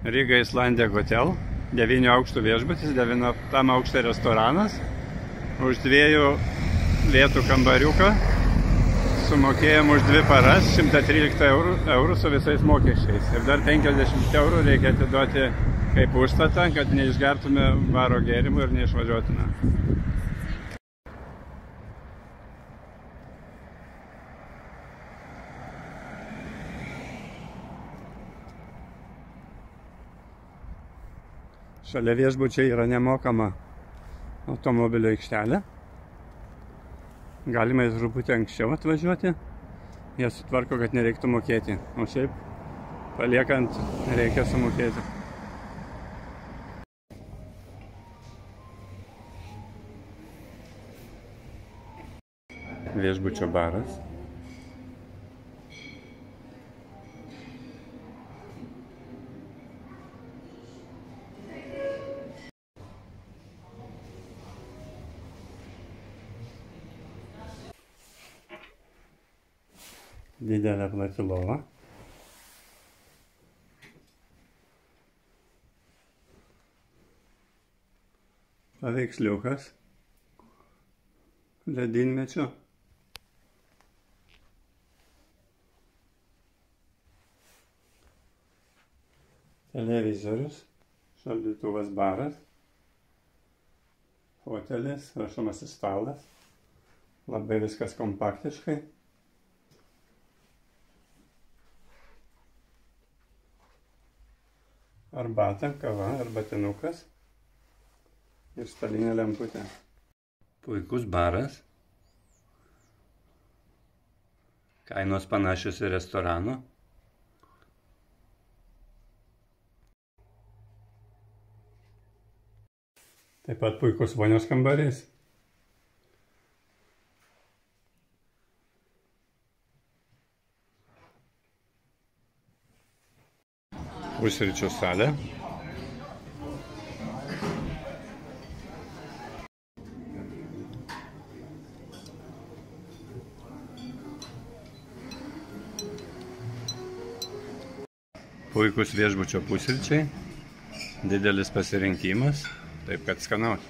Riga Islandija Hotel, 9 aukštų viešbutis, 9 aukšte restoranas, už 2 vietų kambariuką, sumokėjom už 2 paras 113 eurų su visais mokesčiais. Ir dar 50 eurų reikia atiduoti kaip užstatą, kad neišgertume baro gėrimų ir neišvažiuotume. Šalia viešbučiai yra nemokama automobilio aikštelė. Galima ir truputį anksčiau atvažiuoti. Jie sutvarko, kad nereiktų mokėti. O šiaip, paliekant, reikia sumokėti. Viešbučio baras. Didelė plati lova. Paveiksliukas ledynmečio. Televizorius, šaldytuvas, baras, fotelis, rašomasis stalas. Labai viskas kompaktiškai. Arbata, kava, arbatinukas ir stalinė lemputė. Puikus baras. Kainos panašios į restorano. Taip pat puikus vonios kambarys. Pusryčių salė. Puikus viešbučio pusryčiai. Didelis pasirinkimas, taip kad skanaus.